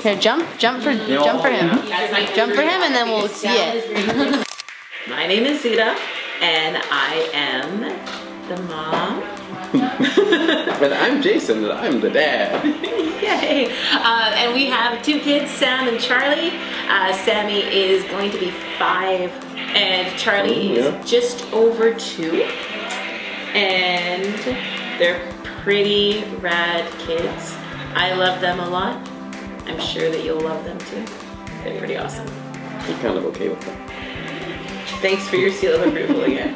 Here, jump for him. Jump for him, and then we'll see it. My name is Zita, and I am the mom. And I'm Jason, and I'm the dad. Yay! And we have two kids, Sam and Charlie. Sammy is going to be 5, and Charlie is just over 2. And they're pretty rad kids. I love them a lot. I'm sure that you'll love them too. They're pretty awesome. I'm kind of okay with that. Thanks for your seal of approval again.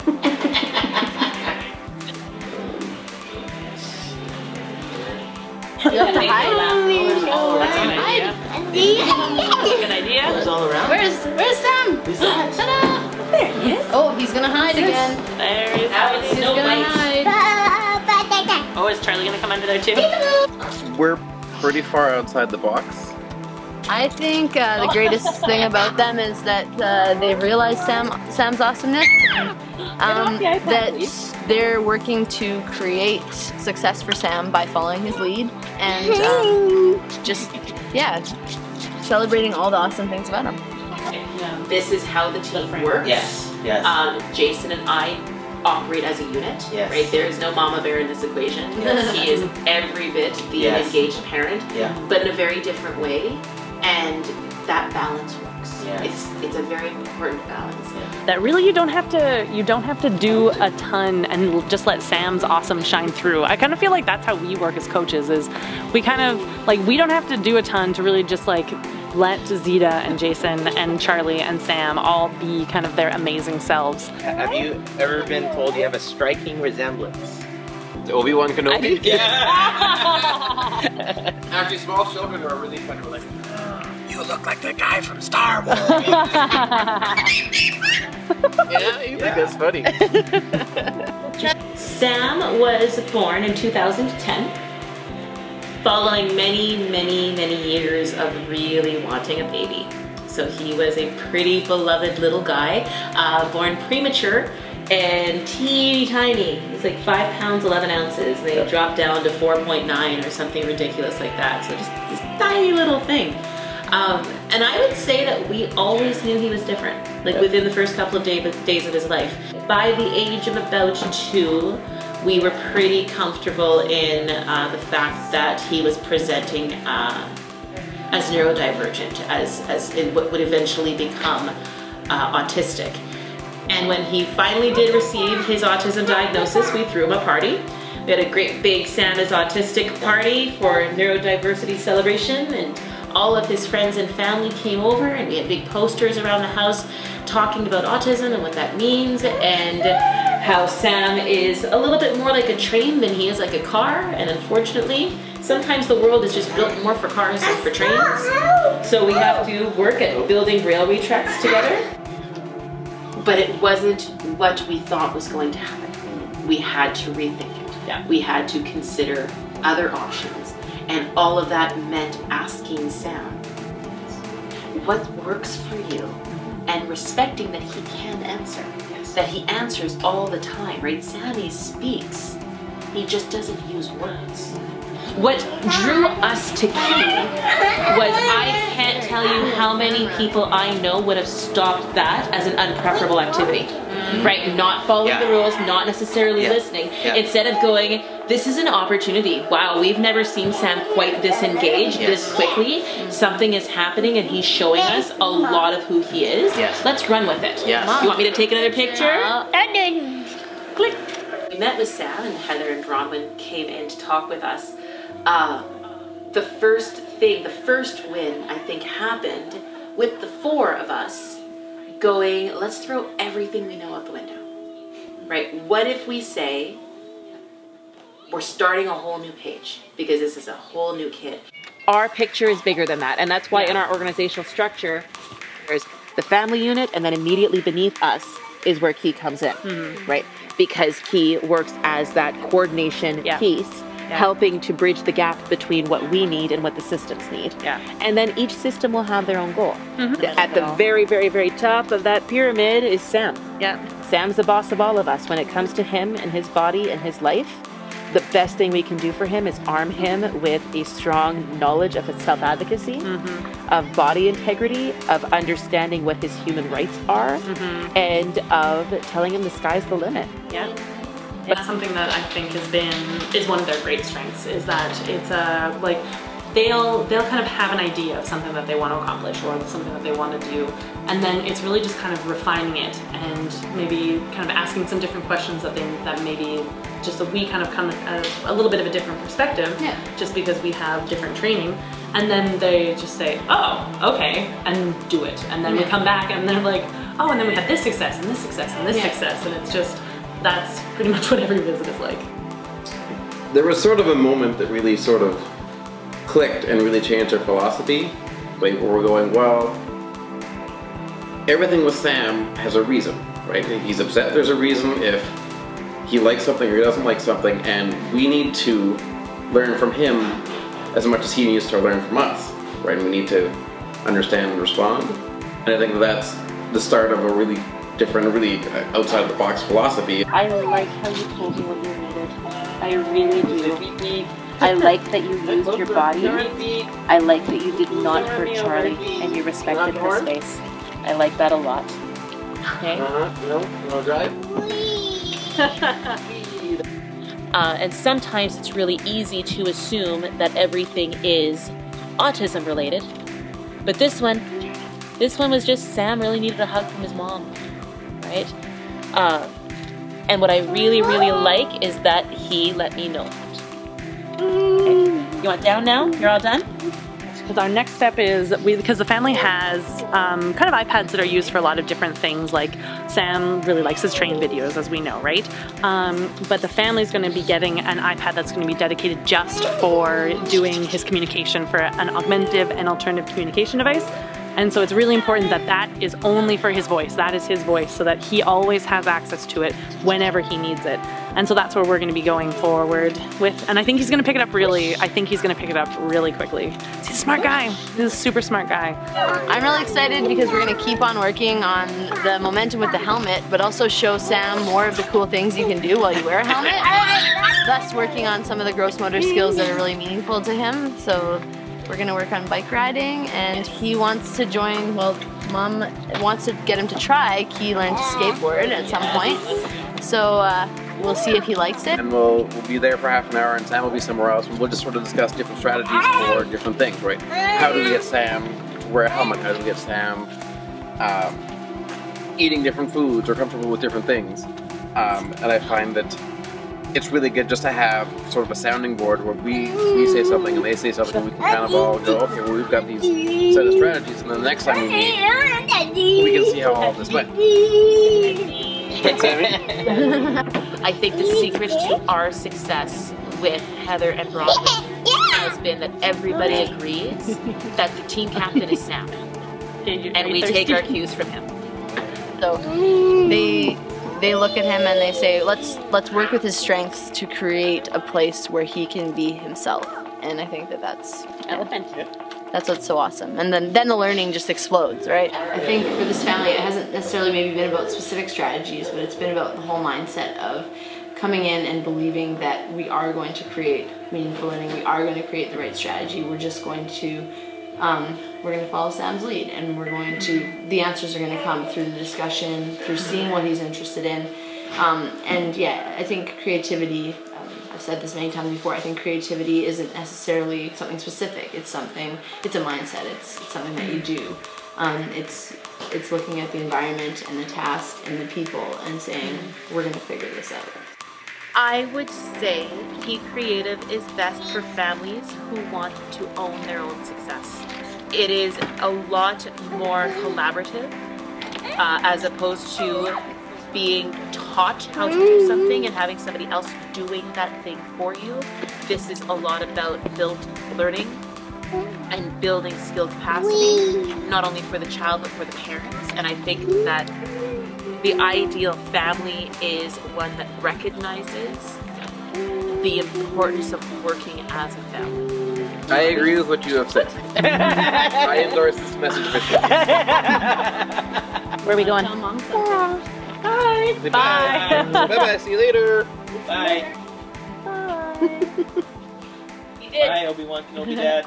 You have to hide. Oh, that's a good idea. It's all around. Where's Sam? Ta-da! There he is. Oh, he's gonna hide again. There he is. He's gonna hide. Oh, is Charlie gonna come under there too? We're pretty far outside the box. I think the greatest thing about them is that they've realized Sam's awesomeness. That they're working to create success for Sam by following his lead and just celebrating all the awesome things about him. This is how the team works. Yes. Jason and I operate as a unit. Yes. Right? There is no mama bear in this equation. He is every bit the engaged parent, but in a very different way. And that balance works. Yes. It's a very important balance. That really you don't have to do a ton and just let Sam's awesome shine through. I kind of feel like that's how we work as coaches, is we kind of like, we don't have to do a ton to really just like let Zita and Jason and Charlie and Sam all be kind of their amazing selves. Have you ever been told you have a striking resemblance? Obi-Wan Kenobi? Actually, small children are really kind of like, you look like the guy from Star Wars. Yeah, you think that's funny. Sam was born in 2010, following many years of really wanting a baby. So he was a pretty beloved little guy, born premature and teeny tiny. He's like 5 pounds 11 ounces. They dropped down to 4.9 or something ridiculous like that. So just this tiny little thing. And I would say that we always knew he was different, like within the first couple of days of his life. By the age of about 2, we were pretty comfortable in the fact that he was presenting as neurodivergent, as in what would eventually become autistic. And when he finally did receive his autism diagnosis, we threw him a party. We had a great big Sam is Autistic party for neurodiversity celebration, and all of his friends and family came over, and we had big posters around the house talking about autism and what that means, and how Sam is a little bit more like a train than he is like a car. And unfortunately, sometimes the world is just built more for cars than for trains. So we have to work at building railway tracks together. But it wasn't what we thought was going to happen. We had to rethink it. We had to consider other options. And all of that meant asking Sam, what works for you? And respecting that he can answer, that he answers all the time, right? Sammy speaks, he just doesn't use words. What drew us to Key was, I can't tell you how many people I know would have stopped that as an unpreferable activity. Right? Not following the rules, not necessarily listening. Instead of going, this is an opportunity. Wow, we've never seen Sam quite disengaged this quickly. Something is happening and he's showing us a lot of who he is. Let's run with it. You want me to take another picture? Click. We met with Sam, and Heather and Bronwyn came in to talk with us. The first win, I think, happened with the 4 of us going, let's throw everything we know out the window, right? What if we say, we're starting a whole new page, because this is a whole new kid. Our picture is bigger than that, and that's why in our organizational structure, there's the family unit, and then immediately beneath us is where Key comes in, right? Because Key works as that coordination piece, helping to bridge the gap between what we need and what the systems need. And then each system will have their own goal. At the very top of that pyramid is Sam. Sam's the boss of all of us. When it comes to him and his body and his life, the best thing we can do for him is arm him with a strong knowledge of his self-advocacy, of body integrity, of understanding what his human rights are, and of telling him the sky's the limit. Yeah. That's something that I think is one of their great strengths, is that it's like they'll kind of have an idea of something that they want to accomplish or something that they want to do, and then it's really just kind of refining it and maybe kind of asking some different questions that maybe just so we kind of come at a little bit of a different perspective, just because we have different training, and then they just say, oh, okay, and do it, and then we come back and they're like, oh, and then we had this success and this success and this success, and it's just, that's pretty much what every visit is like. There was sort of a moment that really sort of clicked and really changed our philosophy, like where we're going, well, everything with Sam has a reason, right? He's upset, there's a reason. If he likes something or he doesn't like something, and we need to learn from him as much as he needs to learn from us, right? And we need to understand and respond. And I think that's the start of a really different, really outside the box philosophy. I like how you told me what you needed. I really do. I like that you used your body. I like that you did not hurt Charlie and you respected her space. I like that a lot. Okay? No drive? And sometimes it's really easy to assume that everything is autism related. But this one was just Sam really needed a hug from his mom, right? And what I really, really like is that he let me know. Okay. You want down now? You're all done? Because our next step is, because the family has kind of iPads that are used for a lot of different things, like Sam really likes his train videos, as we know, right? But the family's going to be getting an iPad that's going to be dedicated just for doing his communication, for an augmentative and alternative communication device. And so it's really important that that is only for his voice. That is his voice, so that he always has access to it whenever he needs it. And so that's where we're going to be going forward with. And I think he's going to pick it up really quickly. He's a smart guy. He's a super smart guy. I'm really excited because we're going to keep on working on the momentum with the helmet, but also show Sam more of the cool things you can do while you wear a helmet. Thus working on some of the gross motor skills that are really meaningful to him. So we're going to work on bike riding, and he wants to join, well, Mom wants to get him to try key learn to skateboard at some point. So we'll see if he likes it. And we'll be there for half an hour, and Sam will be somewhere else, and we'll just sort of discuss different strategies for different things, right? How do we get Sam to wear a helmet? How do we get Sam eating different foods or comfortable with different things? And I find that it's really good just to have sort of a sounding board where we say something and they say something, and we can kind of all go, okay, well, we've got these set of strategies, and then the next time we meet, we can see how all of this went. I think the secret to our success with Heather and Bronwyn has been that everybody agrees that the team captain is Sam, and we take our cues from him. So they look at him and they say, let's work with his strengths to create a place where he can be himself. And I think that's what's so awesome. And then the learning just explodes, right? I think for this family, it hasn't necessarily maybe been about specific strategies, but it's been about the whole mindset of coming in and believing that we are going to create meaningful learning, we are going to create the right strategy, we're just going to follow Sam's lead, and the answers are going to come through the discussion, through seeing what he's interested in. And yeah, I think creativity, I've said this many times before, I think creativity isn't necessarily something specific. It's a mindset. It's something that you do. It's looking at the environment and the task and the people and saying, we're going to figure this out. I would say Be Creative is best for families who want to own their own success. It is a lot more collaborative as opposed to being taught how to do something and having somebody else doing that thing for you. This is a lot about built learning and building skill capacity, not only for the child but for the parents. And I think that the ideal family is one that recognizes the importance of working as a family. I agree with what you have said. I endorse this message for sure. Where are we going? Bye. Bye. Bye-bye. See you later. Bye. Bye. He did. Bye, Obi-Wan Kenobi Dad.